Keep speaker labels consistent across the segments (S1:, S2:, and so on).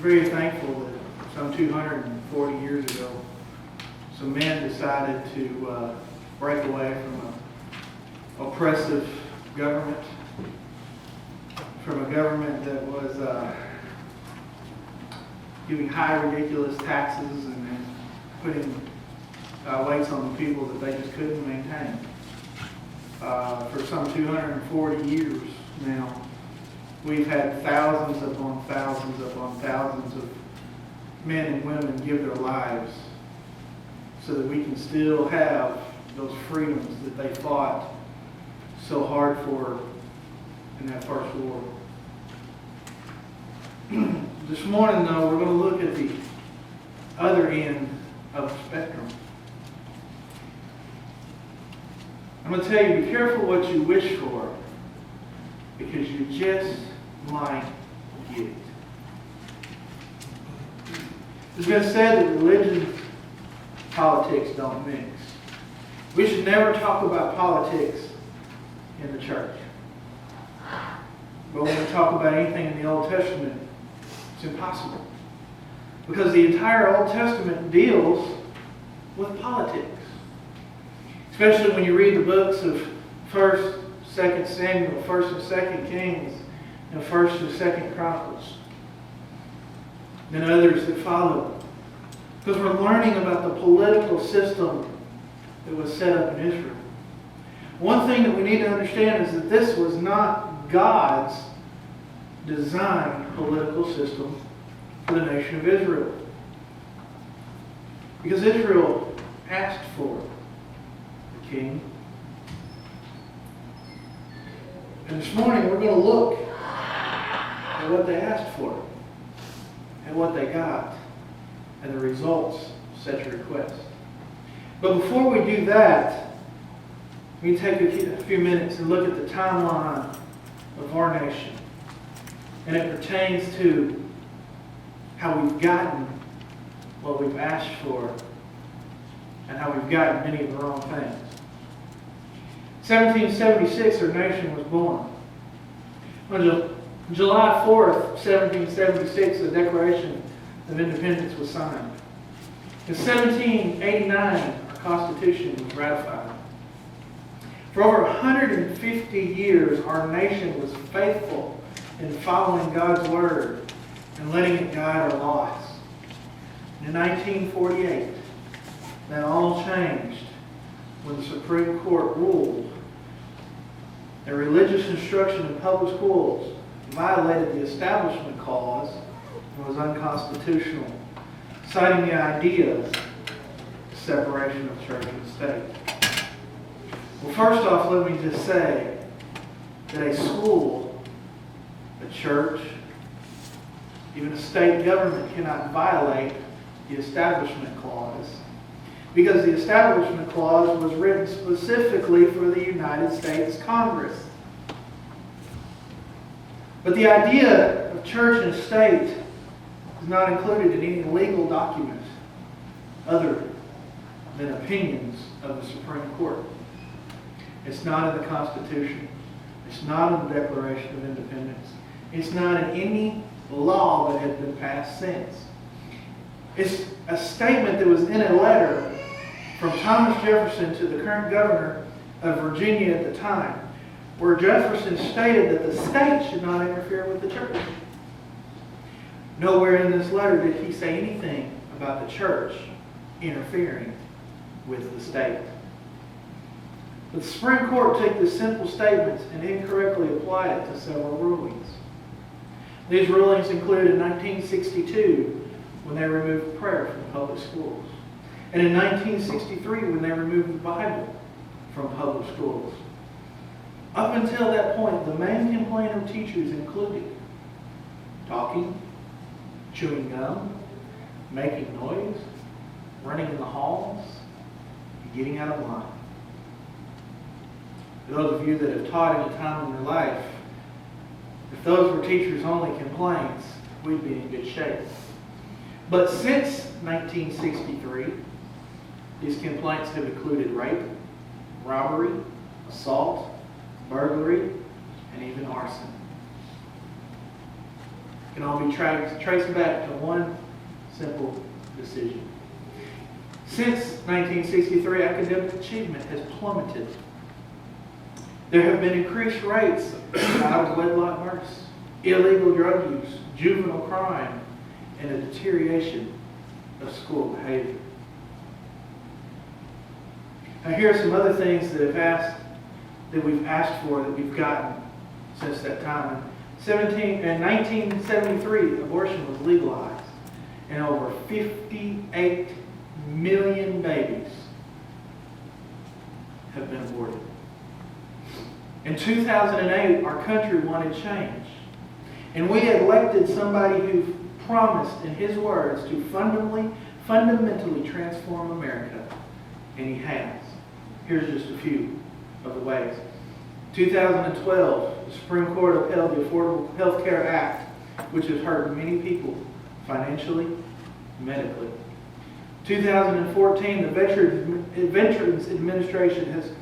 S1: very thankful that some 240 years ago, some men decided to break away from an oppressive government, from a government that was giving high, ridiculous taxes and then putting weights on the people that they just couldn't maintain. For some 240 years now, we've had thousands upon thousands upon thousands of men and women give their lives so that we can still have those freedoms that they fought so hard for in that first war. This morning, though, we're going to look at the other end of the spectrum. I'm going to tell you, be careful what you wish for, because you just might get it. It's been said that religion and politics don't mix. We should never talk about politics in the church. But when we talk about anything in the Old Testament, it's impossible. Because the entire Old Testament deals with politics. Especially when you read the books of 1st, 2nd Samuel, 1st and 2nd Kings, and 1st and 2nd Chronicles. And others that follow. Because we're learning about the political system that was set up in Israel. One thing that we need to understand is that this was not God's designed political system for the nation of Israel. Because Israel asked for the king. And this morning we're going to look at what they asked for, and what they got, and the results of such a request. But before we do that, we take a few minutes and look at the timeline of our nation. And it pertains to how we've gotten what we've asked for and how we've gotten many of the wrong things. 1776, our nation was born. On July 4th, 1776, the Declaration of Independence was signed. In 1789, our Constitution was ratified. For over 150 years, our nation was faithful in following God's Word and letting it guide our lives. In 1948, that all changed when the Supreme Court ruled that religious instruction in public schools violated the Establishment Clause and was unconstitutional, citing the idea of separation of church and state. Well, first off, let me just say that a school, a church, even a state government cannot violate the Establishment Clause, because the Establishment Clause was written specifically for the United States Congress. But the idea of church and state is not included in any legal document other than opinions of the Supreme Court. It's not in the Constitution. It's not in the Declaration of Independence. It's not in any law that has been passed since. It's a statement that was in a letter from Thomas Jefferson to the current governor of Virginia at the time, where Jefferson stated that the state should not interfere with the church. Nowhere in this letter did he say anything about the church interfering with the state. But the Supreme Court took this simple statement and incorrectly applied it to several rulings. These rulings included in 1962, when they removed prayer from public schools. And in 1963, when they removed the Bible from public schools. Up until that point, the main complaint of teachers included talking, chewing gum, making noise, running in the halls, and getting out of line. For those of you that have taught at a time in your life, if those were teachers' only complaints, we'd be in good shape. But since 1963, these complaints have included rape, robbery, assault, burglary, and even arson. can all be traced back to one simple decision. Since 1963, academic achievement has plummeted. There have been increased rates of out-of-wedlock births, illegal drug use, juvenile crime, and a deterioration of school behavior. Now here are some other things that we've asked for that we've gotten since that time. In 1973, abortion was legalized, and over 58 million babies have been aborted. In 2008, our country wanted change, and we elected somebody who promised, in his words, to fundamentally transform America, and he has. Here's just a few of the ways. 2012, the Supreme Court upheld the Affordable Health Care Act, which has hurt many people financially, medically. 2014, the Veterans Administration has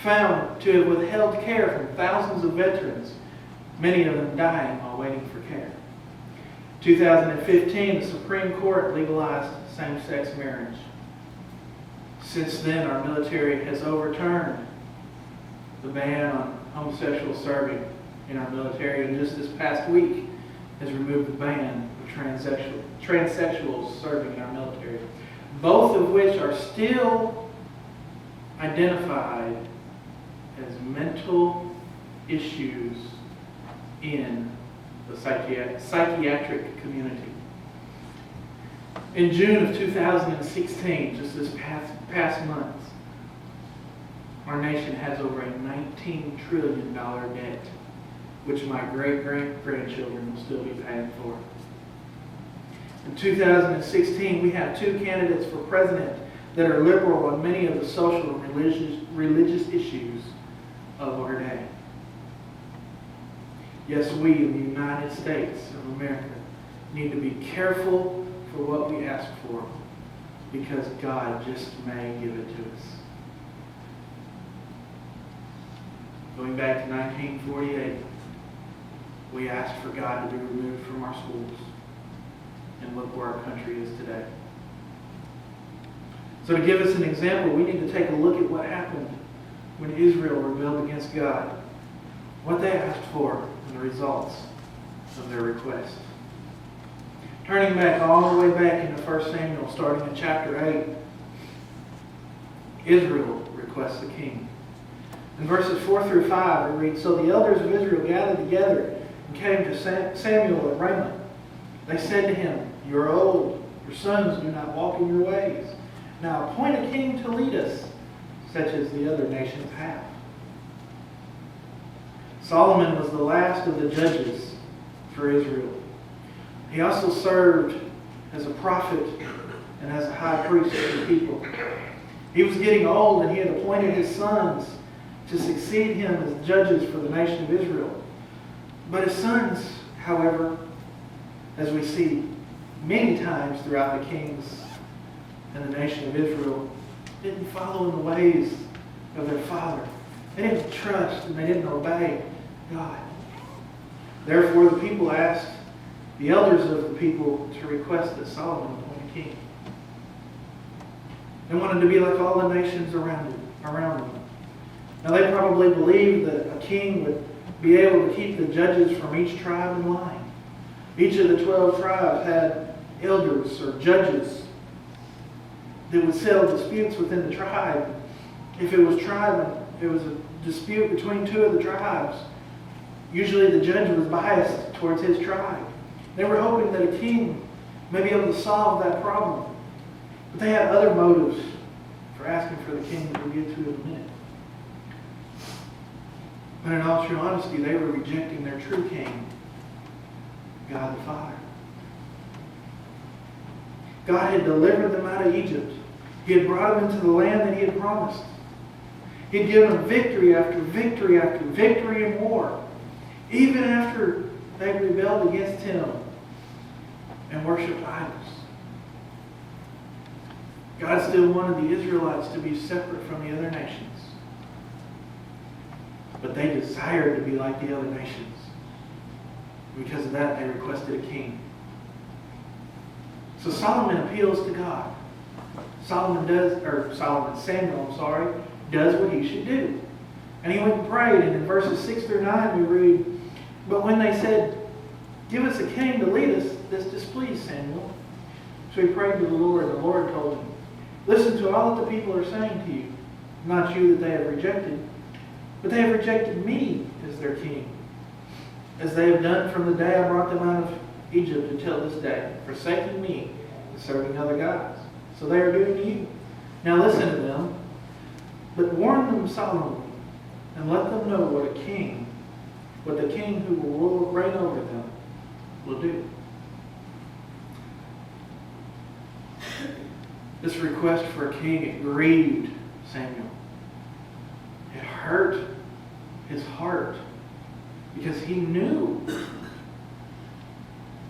S1: found to have withheld care from thousands of veterans, many of them dying while waiting for care. 2015, the Supreme Court legalized same-sex marriage. Since then, our military has overturned the ban on homosexual serving in our military, and just this past week has removed the ban of transsexuals serving in our military, both of which are still identified as mental issues in the psychiatric community. In June of 2016, just this past month, our nation has over a $19 trillion debt, which my great-great-grandchildren will still be paying for. In 2016, we have two candidates for president that are liberal on many of the social and religious issues of our day. Yes, we in the United States of America need to be careful for what we ask for, because God just may give it to us. Going back to 1948, we asked for God to be removed from our schools. And look where our country is today. So to give us an example, we need to take a look at what happened when Israel rebelled against God, what they asked for, and the results of their request. Turning back all the way back into 1 Samuel, starting in chapter 8, Israel requests a king. In verses 4 through 5, we read, "So the elders of Israel gathered together and came to Samuel at Ramah. They said to him, 'You are old, your sons do not walk in your ways. Now appoint a king to lead us, such as the other nations have.'" Solomon was the last of the judges for Israel. He also served as a prophet and as a high priest for the people. He was getting old, and he had appointed his sons to succeed him as judges for the nation of Israel. But his sons, however, as we see many times throughout the kings and the nation of Israel, didn't follow in the ways of their father. They didn't trust and they didn't obey God. Therefore, the people asked the elders of the people to request that Solomon appoint a king. They wanted to be like all the nations around them. Now, they probably believed that a king would be able to keep the judges from each tribe in line. Each of the 12 tribes had elders or judges that would settle disputes within the tribe. If it was a dispute between two of the tribes, usually the judge was biased towards his tribe. They were hoping that a king may be able to solve that problem. But they had other motives for asking for the king that we'll get to in a minute. But in all true honesty, they were rejecting their true king, God the Father. God had delivered them out of Egypt. He had brought them into the land that He had promised. He had given them victory after victory after victory in war, even after they rebelled against Him and worshipped idols. God still wanted the Israelites to be separate from the other nations. But they desired to be like the other nations. Because of that, they requested a king. So Solomon appeals to God. Samuel, does what he should do. And he went and prayed, and in verses 6 through 9 we read, "But when they said, 'Give us a king to lead us,' this displeased Samuel. So he prayed to the Lord, and the Lord told him, 'Listen to all that the people are saying to you. Not you that they have rejected, but they have rejected me as their king, as they have done from the day I brought them out of Egypt until this day, forsaking me and serving other gods. So they are doing to you. Now listen to them, but warn them solemnly, and let them know what the king who will reign over them will do.'" This request for a king, it grieved Samuel. It hurt his heart because he knew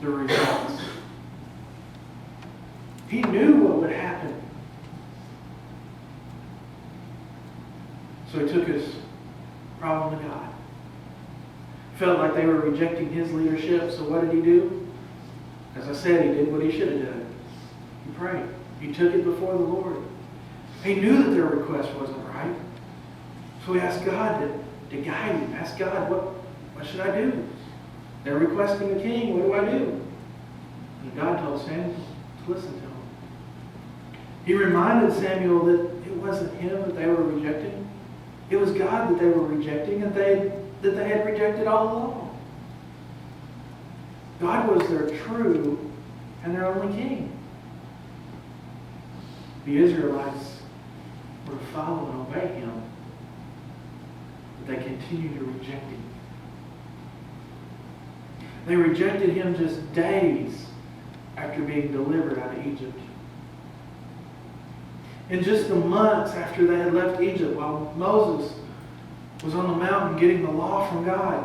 S1: the results. He knew what would happen. So he took his problem to God. Felt like they were rejecting his leadership, so what did he do? As I said, he did what he should have done. He prayed. He took it before the Lord. He knew that their request wasn't right. So he asked God to guide him. Asked God, what should I do? They're requesting a king. What do I do? And God told Samuel to listen to him. He reminded Samuel that it wasn't him that they were rejecting. It was God that they were rejecting, and that they had rejected all along. God was their true and their only king. The Israelites were to follow and obey him, but they continued to reject him. They rejected him just days after being delivered out of Egypt. In just the months after they had left Egypt, while Moses was on the mountain getting the law from God,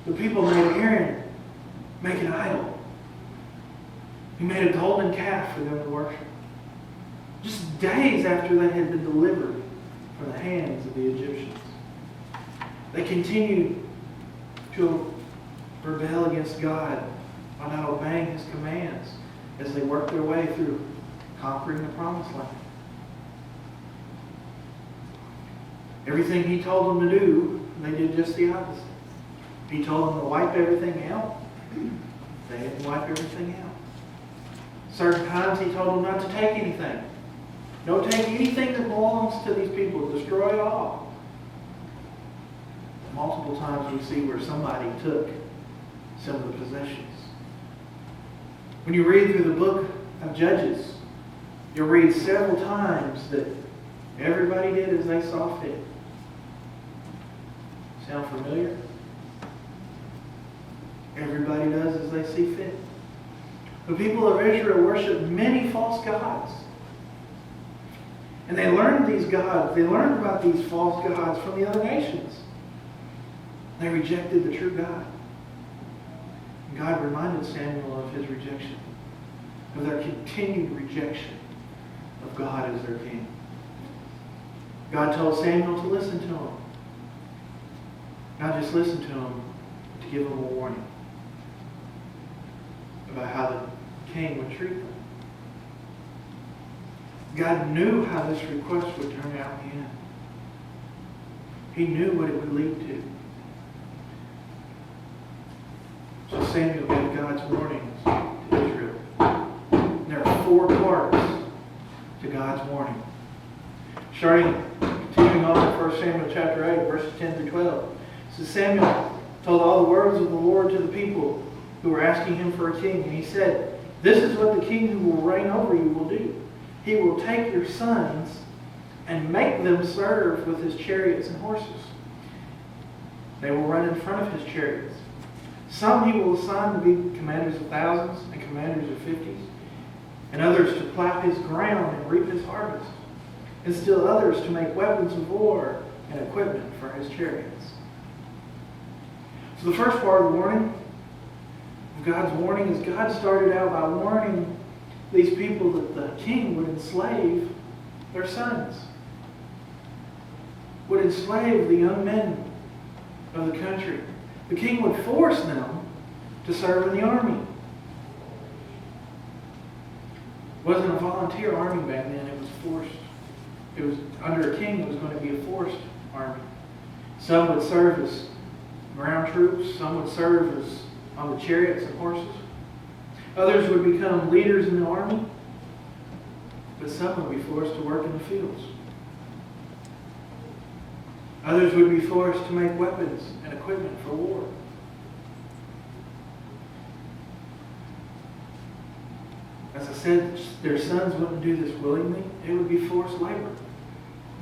S1: the people made Aaron make an idol. He made a golden calf for them to worship. Just days after they had been delivered from the hands of the Egyptians. They continued to rebel against God by not obeying his commands as they worked their way through conquering the promised land. Everything he told them to do, they did just the opposite. He told them to wipe everything out. They didn't wipe everything out. Certain times he told them not to take anything. Don't take anything that belongs to these people. Destroy it all. Multiple times we see where somebody took some of the possessions. When you read through the book of Judges, you'll read several times that everybody did as they saw fit. Sound familiar? Everybody does as they see fit. The people of Israel worshiped many false gods. And they learned these gods, they learned about these false gods from the other nations. They rejected the true God. And God reminded Samuel of his rejection, of their continued rejection of God as their king. God told Samuel to listen to him. Not just listen to him, but to give him a warning about how the king would treat them. God knew how this request would turn out in the end. He knew what it would lead to. So Samuel gave God's warnings to Israel. And there are 4 parts to God's warning. Continuing on in 1 Samuel chapter 8, verses 10 through 12. So Samuel told all the words of the Lord to the people who were asking him for a king. And he said, "This is what the king who will reign over you will do. He will take your sons and make them serve with his chariots and horses. They will run in front of his chariots. Some he will assign to be commanders of thousands and commanders of 50s, and others to plow his ground and reap his harvest, and still others to make weapons of war and equipment for his chariots." So the first part of the warning, of God's warning, is God started out by warning these people that the king would enslave their sons, would enslave the young men of the country. The king would force them to serve in the army. It wasn't a volunteer army back then, it was forced. It was under a king, it was going to be a forced army. Some would serve as ground troops, some would serve as on the chariots and horses. Others would become leaders in the army, but some would be forced to work in the fields. Others would be forced to make weapons and equipment for war. As I said, their sons wouldn't do this willingly. It would be forced labor.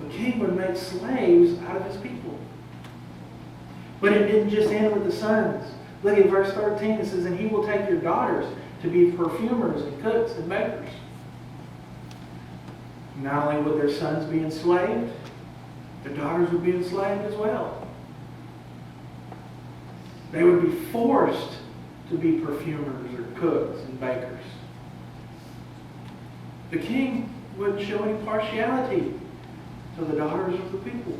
S1: The king would make slaves out of his people. But it didn't just end with the sons. Look at verse 13. It says, and he will take your daughters to be perfumers and cooks and bakers. Not only would their sons be enslaved, their daughters would be enslaved as well. They would be forced to be perfumers or cooks and bakers. The king wouldn't show any partiality to the daughters of the people.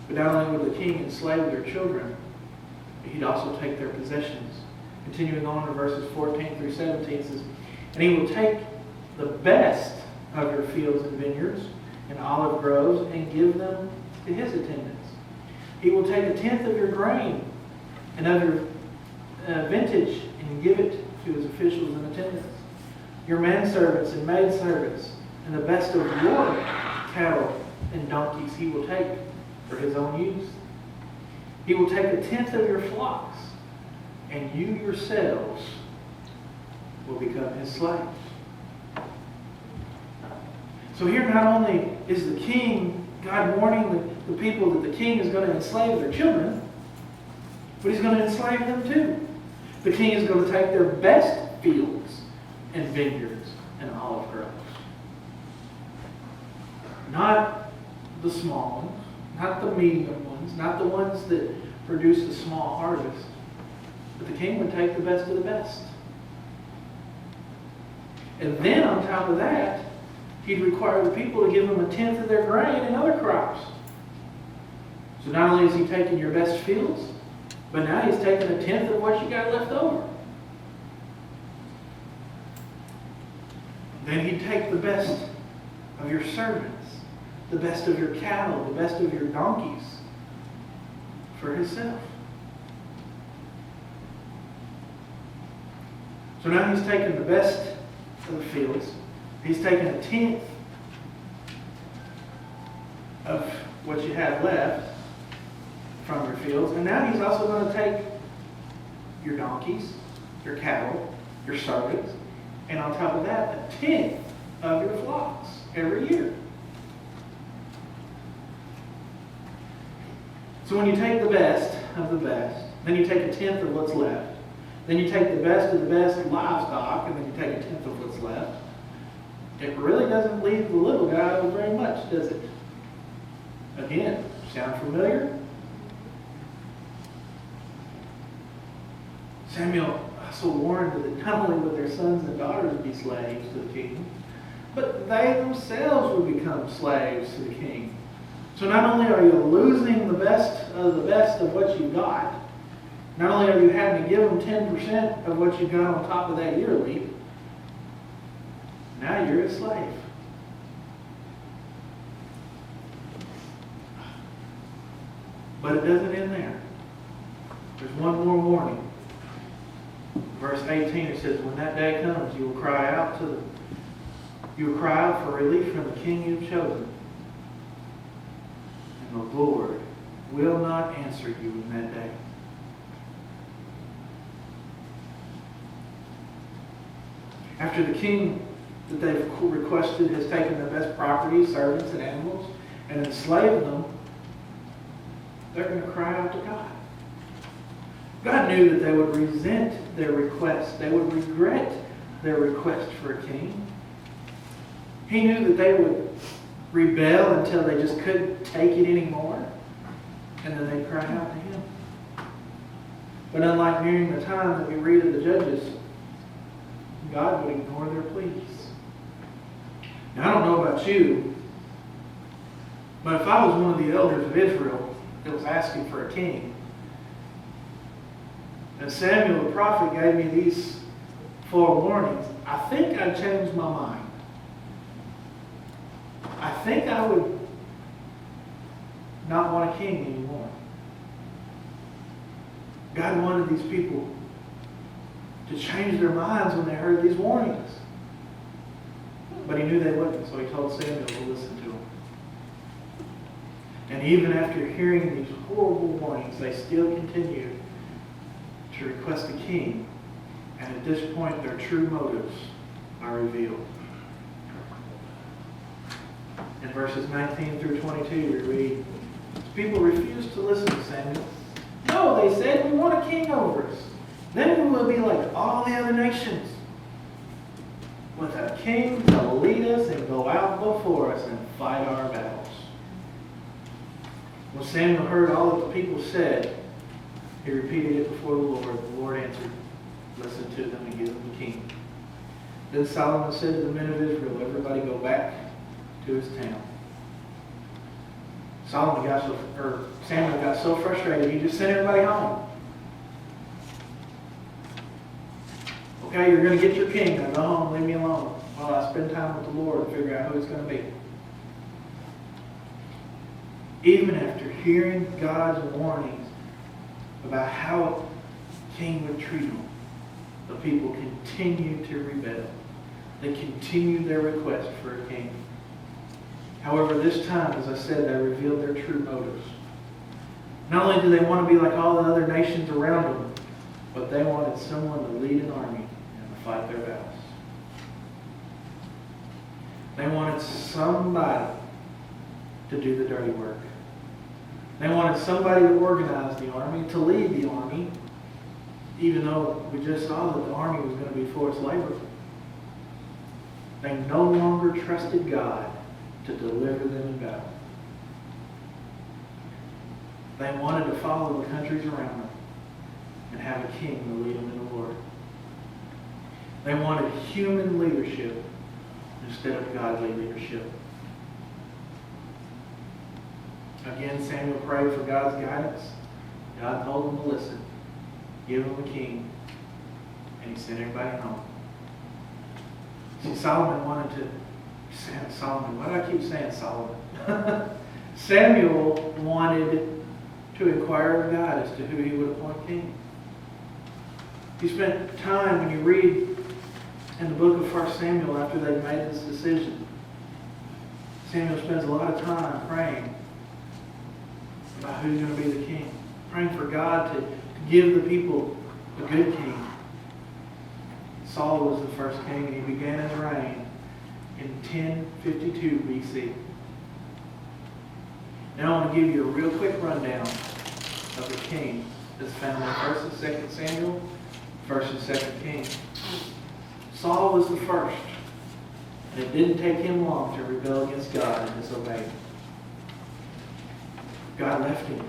S1: But not only would the king enslave their children, but he'd also take their possessions. Continuing on in verses 14 through 17, it says, and he will take the best of your fields and vineyards and olive groves and give them to his attendants. He will take 1/10 of your grain and of your vintage and give it to his officials and attendants. Your manservants and maidservants and the best of your cattle and donkeys he will take for his own use. He will take 1/10 of your flocks, and you yourselves will become his slaves. So here not only is the king, God warning the people that the king is going to enslave their children, but he's going to enslave them too. The king is going to take their best fields and vineyards and olive groves. Not the small ones, not the medium ones, not the ones that produce a small harvest, but the king would take the best of the best. And then on top of that, he'd require the people to give him 1/10 of their grain and other crops. So not only is he taking your best fields, but now he's taking 1/10 of what you got left over. Then he'd take the best of your servants, the best of your cattle, the best of your donkeys for himself. So now he's taking the best of the fields. He's taking 1/10 of what you have left from your fields. And now he's also going to take your donkeys, your cattle, your servants, and on top of that, 1/10 of your flocks every year. So when you take the best of the best, then you take 1/10 of what's left. Then you take the best of the best livestock, and then you take 1/10 of what's left. It really doesn't leave the little guy with very much, does it? Again, sound familiar? Samuel also warned that not only would their sons and daughters be slaves to the king, but they themselves would become slaves to the king. So not only are you losing the best of what you got, not only are you having to give them 10% of what you got on top of that yearly, now you're a slave. But it doesn't end there. There's one more warning. Verse 18, it says, when that day comes, you will cry out for relief from the king you've chosen. And the Lord will not answer you in that day. After the king that they've requested has taken their best property, servants and animals, and enslaved them, they're going to cry out to God. God knew that they would resent their request. They would regret their request for a king. He knew that they would rebel until they just couldn't take it anymore, and then they'd cry out to him. But unlike during the time that we read of the Judges, God would ignore their pleas. Now, I don't know about you, but if I was one of the elders of Israel that was asking for a king, and Samuel the prophet gave me these 4 warnings, I think I'd change my mind. I think I would not want a king anymore. God wanted these people to change their minds when they heard these warnings. But he knew they wouldn't, so he told Samuel to listen to them. And even after hearing these horrible warnings, they still continued to request a king. And at this point, their true motives are revealed. In verses 19 through 22, we read, people refused to listen to Samuel. No, they said, we want a king over us. Then we will be like all the other nations, with a king to lead us and go out before us and fight our battles. When Samuel heard all that the people said, he repeated it before the Lord. The Lord answered, listen to them and give them a king. Then Solomon said to the men of Israel, everybody go back to his town. Samuel got so frustrated, he just sent everybody home. Okay, you're going to get your king. Now go home, leave me alone while I spend time with the Lord and figure out who it's going to be. Even after hearing God's warnings about how a king would treat them, the people continued to rebel. They continued their request for a king. However, this time, as I said, they revealed their true motives. Not only do they want to be like all the other nations around them, but they wanted someone to lead an army and to fight their battles. They wanted somebody to do the dirty work. They wanted somebody to organize the army, to lead the army, even though we just saw that the army was going to be forced labor. They no longer trusted God to deliver them in battle. They wanted to follow the countries around them and have a king to lead them in the Lord. They wanted human leadership instead of godly leadership. Again, Samuel prayed for God's guidance. God told him to listen, give him a king, and he sent everybody home. See, Solomon wanted to... Solomon, why do I keep saying Solomon? Samuel wanted to inquire of God as to who he would appoint king. He spent time, when you read in the book of 1 Samuel after they made this decision, Samuel spends a lot of time praying about who's going to be the king. Praying for God to give the people a good king. Saul was the first king, and he began his reign in 1052 BC. Now I want to give you a real quick rundown of the king that's found in 1st and 2nd Samuel, 1st and 2nd Kings. Saul was the first, and it didn't take him long to rebel against God and disobey him. God left him.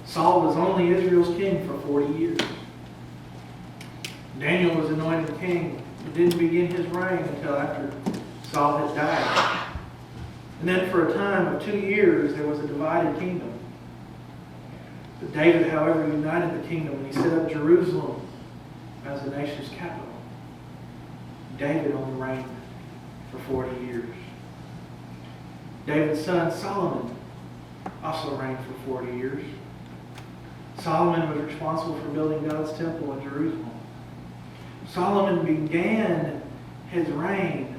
S1: Saul was only Israel's king for 40 years. Daniel was anointed king. He didn't begin his reign until after Saul had died. And then for a time of 2 years, there was a divided kingdom. But David, however, united the kingdom, and he set up Jerusalem as the nation's capital. David only reigned for 40 years. David's son Solomon also reigned for 40 years. Solomon was responsible for building God's temple in Jerusalem. Solomon began his reign,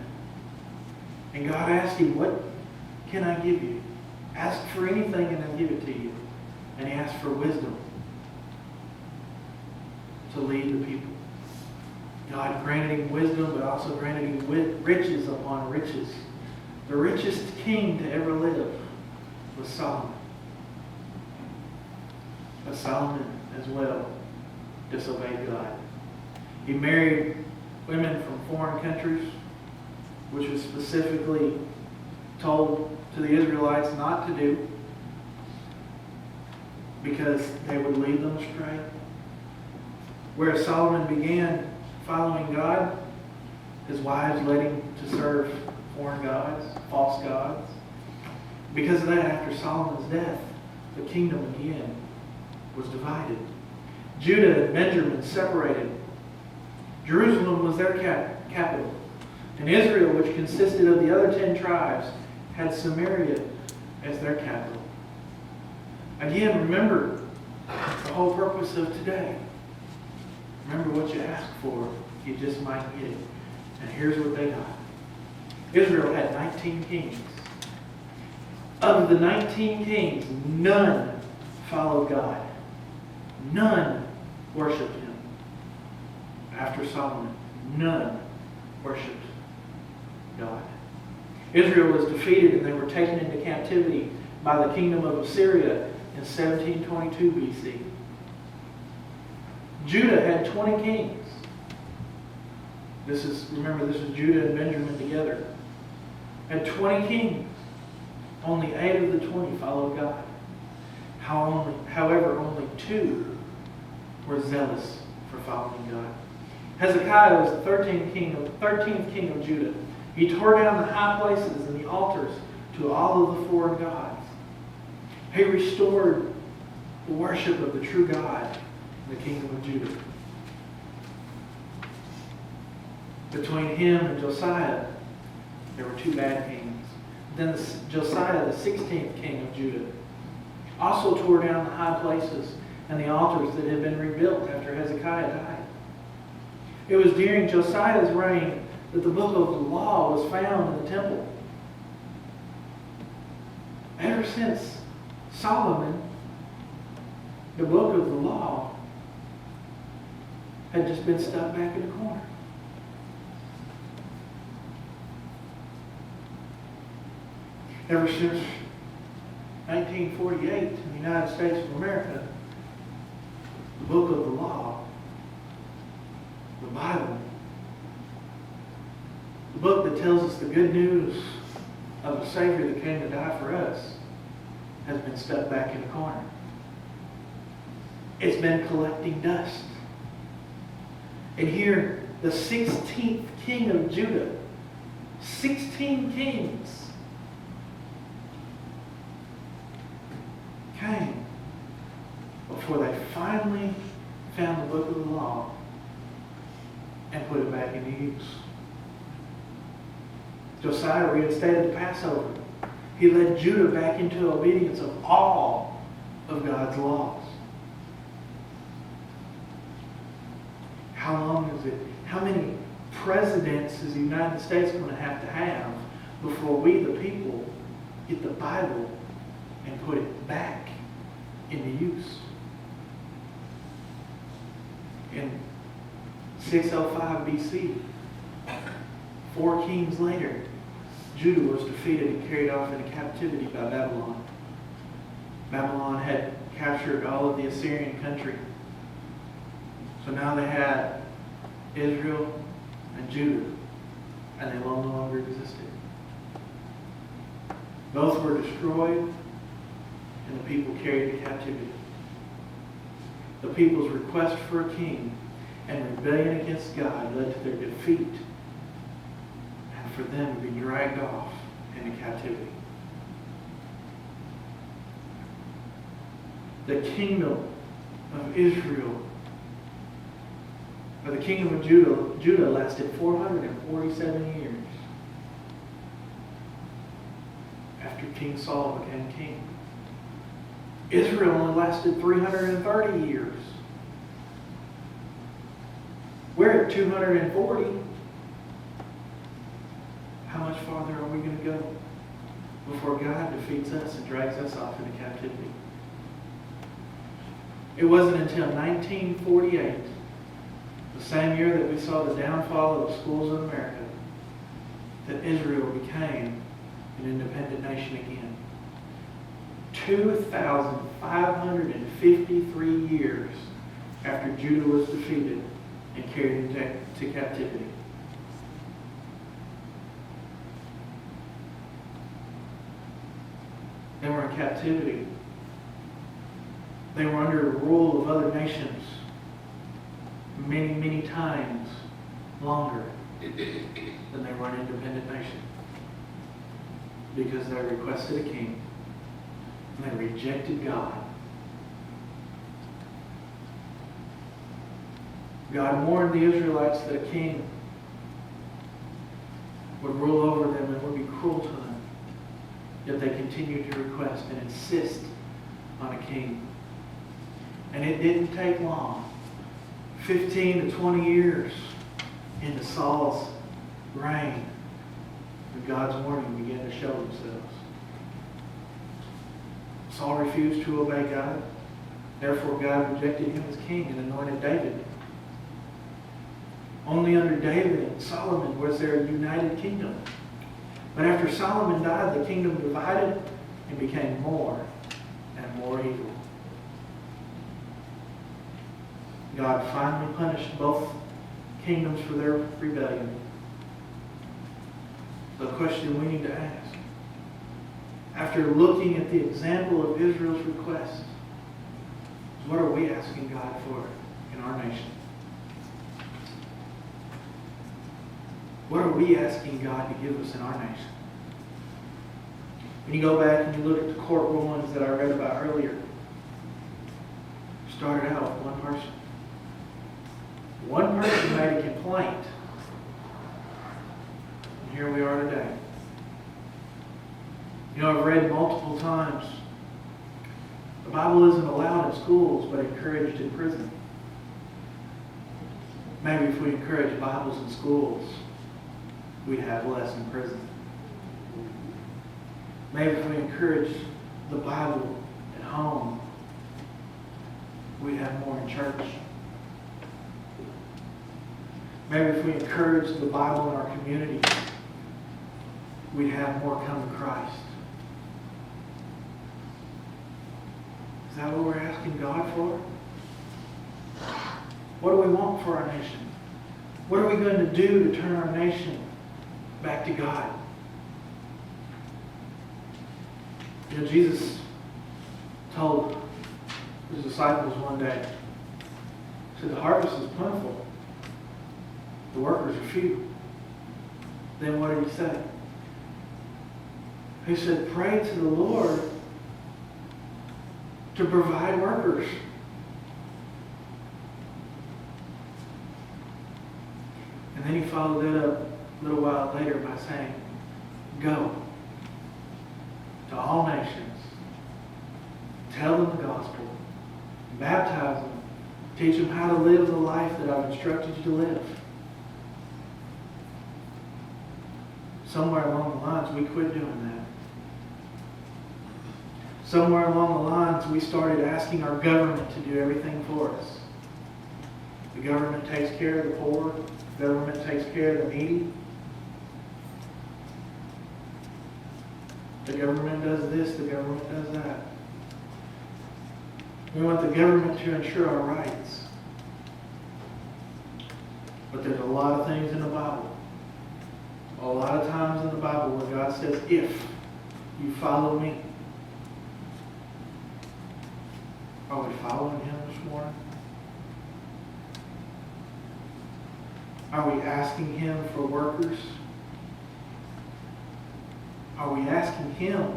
S1: and God asked him, what can I give you? Ask for anything and I'll give it to you. And he asked for wisdom to lead the people. God granted him wisdom, but also granted him riches upon riches. The richest king to ever live was Solomon. But Solomon as well disobeyed God. He married women from foreign countries, which was specifically told to the Israelites not to do because they would lead them astray. Whereas Solomon began following God, his wives led him to serve foreign gods, false gods. Because of that, after Solomon's death, the kingdom again was divided. Judah and Benjamin separated. Jerusalem was their capital. And Israel, which consisted of the other 10 tribes, had Samaria as their capital. Again, remember the whole purpose of today. Remember what you ask for, you just might get it. And here's what they got. Israel had 19 kings. Of the 19 kings, none followed God. None worshiped Him. After Solomon, none worshiped God. Israel was defeated and they were taken into captivity by the kingdom of Assyria in 1722 BC. Judah had 20 kings. Remember, this is Judah and Benjamin together. Had 20 kings. Only 8 of the 20 followed God. However, only 2 were zealous for following God. Hezekiah was the 13th king of Judah. He tore down the high places and the altars to all of the foreign gods. He restored the worship of the true God in the kingdom of Judah. Between him and Josiah, there were 2 bad kings. Then Josiah, the 16th king of Judah, also tore down the high places and the altars that had been rebuilt after Hezekiah died. It was during Josiah's reign that the book of the law was found in the temple. Ever since Solomon, the book of the law had just been stuck back in the corner. Ever since 1948 in the United States of America, the book of the law, the Bible, the book that tells us the good news of a Savior that came to die for us, has been stuck back in the corner. It's been collecting dust. And here, the 16th king of Judah, 16 kings, came before they finally found the book of the law and put it back into use. Josiah reinstated the Passover. He led Judah back into obedience of all of God's laws. How long is it? How many presidents is the United States going to have before we, the people, get the Bible and put it back into use? In 605 BC, 4 kings later, Judah was defeated and carried off into captivity by Babylon. Babylon had captured all of the Assyrian country. So now they had Israel and Judah, and they no longer existed. Both were destroyed, and the people carried to captivity. The people's request for a king and rebellion against God led to their defeat and for them to be dragged off into captivity. The kingdom of Israel, or the kingdom of Judah lasted 447 years after King Saul became king. Israel only lasted 330 years. We're at 240. How much farther are we going to go before God defeats us and drags us off into captivity? It wasn't until 1948, the same year that we saw the downfall of the schools of America, that Israel became an independent nation again. 2,553 years after Judah was defeated and carried into captivity. They were in captivity. They were under the rule of other nations many, many times longer than they were an independent nation, because they requested a king and they rejected God God warned the Israelites that a king would rule over them and would be cruel to them. Yet they continued to request and insist on a king. And it didn't take long, 15 to 20 years into Saul's reign, when God's warning began to show themselves. Saul refused to obey God. Therefore, God rejected him as king and anointed David. Only under David and Solomon was there a united kingdom. But after Solomon died, the kingdom divided and became more and more evil. God finally punished both kingdoms for their rebellion. The question we need to ask, after looking at the example of Israel's request, is what are we asking God for in our nation? What are we asking God to give us in our nation? When you go back and you look at the court rulings that I read about earlier, started out with one person. One person made a complaint. And here we are today. You know, I've read multiple times, the Bible isn't allowed in schools, but encouraged in prison. Maybe if we encourage Bibles in schools, we'd have less in prison. Maybe if we encourage the Bible at home, we'd have more in church. Maybe if we encourage the Bible in our community, we'd have more come to Christ. Is that what we're asking God for? What do we want for our nation? What are we going to do to turn our nation back to God? You know, Jesus told his disciples one day, he said, the harvest is plentiful, the workers are few. Then what did he say? He said, pray to the Lord to provide workers. And then he followed that up a little while later by saying, go to all nations, tell them the gospel, baptize them, teach them how to live the life that I've instructed you to live. Somewhere along the lines, we quit doing that. Somewhere along the lines, we started asking our government to do everything for us. The government takes care of the poor. The government takes care of the needy. The government does this. The government does that. We want the government to ensure our rights. But there's a lot of things in the Bible, a lot of times in the Bible where God says, if you follow me. Are we following him this morning? Are we asking him for workers? Are we asking him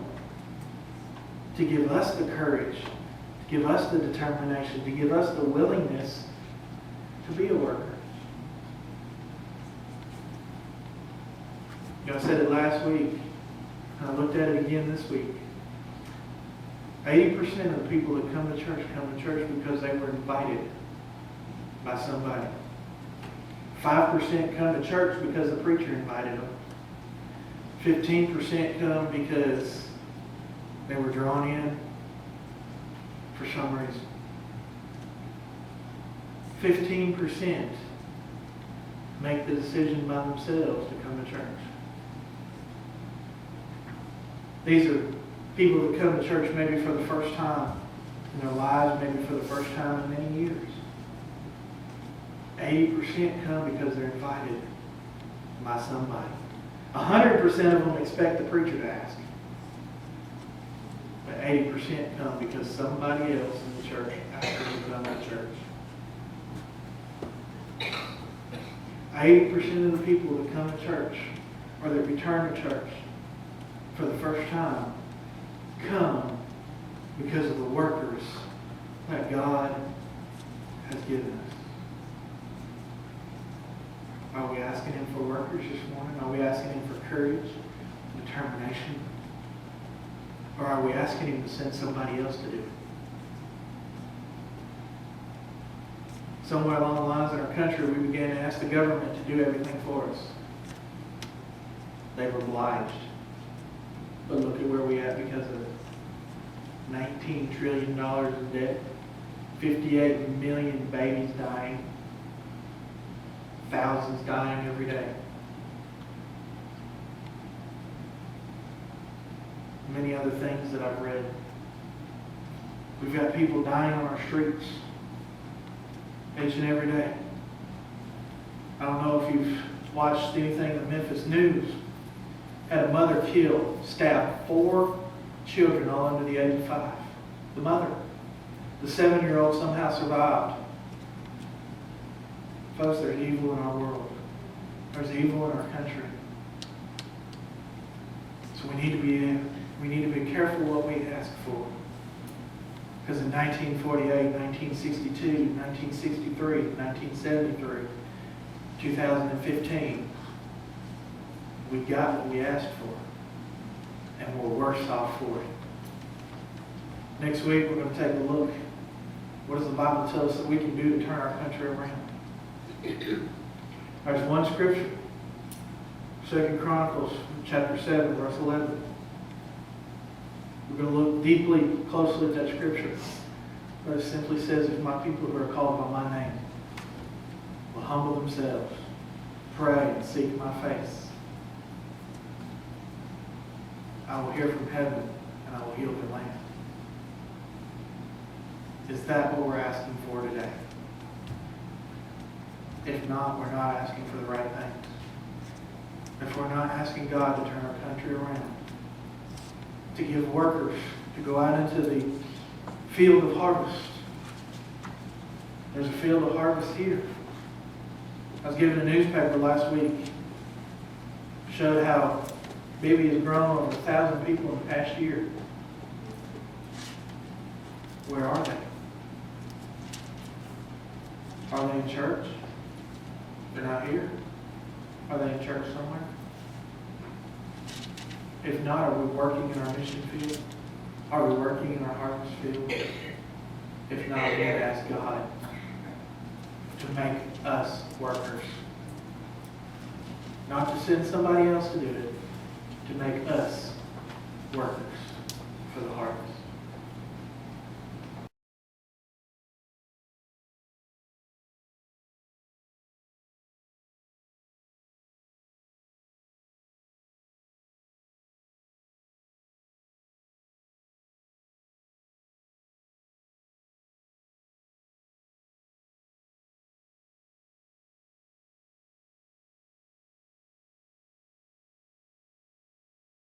S1: to give us the courage, to give us the determination, to give us the willingness to be a worker? You know, I said it last week, and I looked at it again this week. 80% of the people that come to church because they were invited by somebody. 5% come to church because the preacher invited them. 15% come because they were drawn in for some reason. 15% make the decision by themselves to come to church. These are people that come to church maybe for the first time in their lives, maybe for the first time in many years. 80% come because they're invited by somebody. 100% of them expect the preacher to ask. But 80% come because somebody else in the church asked them to come to church. 80% of the people that come to church or that return to church for the first time come because of the workers that God has given us. Are we asking Him for workers this morning? Are we asking Him for courage, determination? Or are we asking Him to send somebody else to do it? Somewhere along the lines in our country, we began to ask the government to do everything for us. They were obliged. But look at where we at because of it. $19 trillion in debt, 58 million babies dying, thousands dying every day. Many other things that I've read. We've got people dying on our streets each and every day. I don't know if you've watched anything in the Memphis News. Had a mother killed, stabbed 4 children all under the age of 5. The mother. The 7-year-old somehow survived. Folks, there's evil in our world. There's evil in our country. So we need to be careful what we ask for. Because in 1948, 1962, 1963, 1973, 2015, we got what we asked for. And we're worse off for it. Next week, we're going to take a look. What does the Bible tell us that we can do to turn our country around? There's one scripture. 2 Chronicles chapter 7, verse 11. We're going to look deeply, closely at that scripture. But it simply says, if my people who are called by my name will humble themselves, pray, and seek my face, I will hear from heaven and I will heal their land. Is that what we're asking for today? If not, we're not asking for the right things. If we're not asking God to turn our country around, to give workers to go out into the field of harvest. There's a field of harvest here. I was given a newspaper last week. Showed how Bibi has grown over 1,000 people in the past year. Where are they? Are they in church? They're not here. Are they in church somewhere? If not, are we working in our mission field? Are we working in our harvest field? If not, we need to ask God to make us workers. Not to send somebody else to do it, to make us workers for the harvest.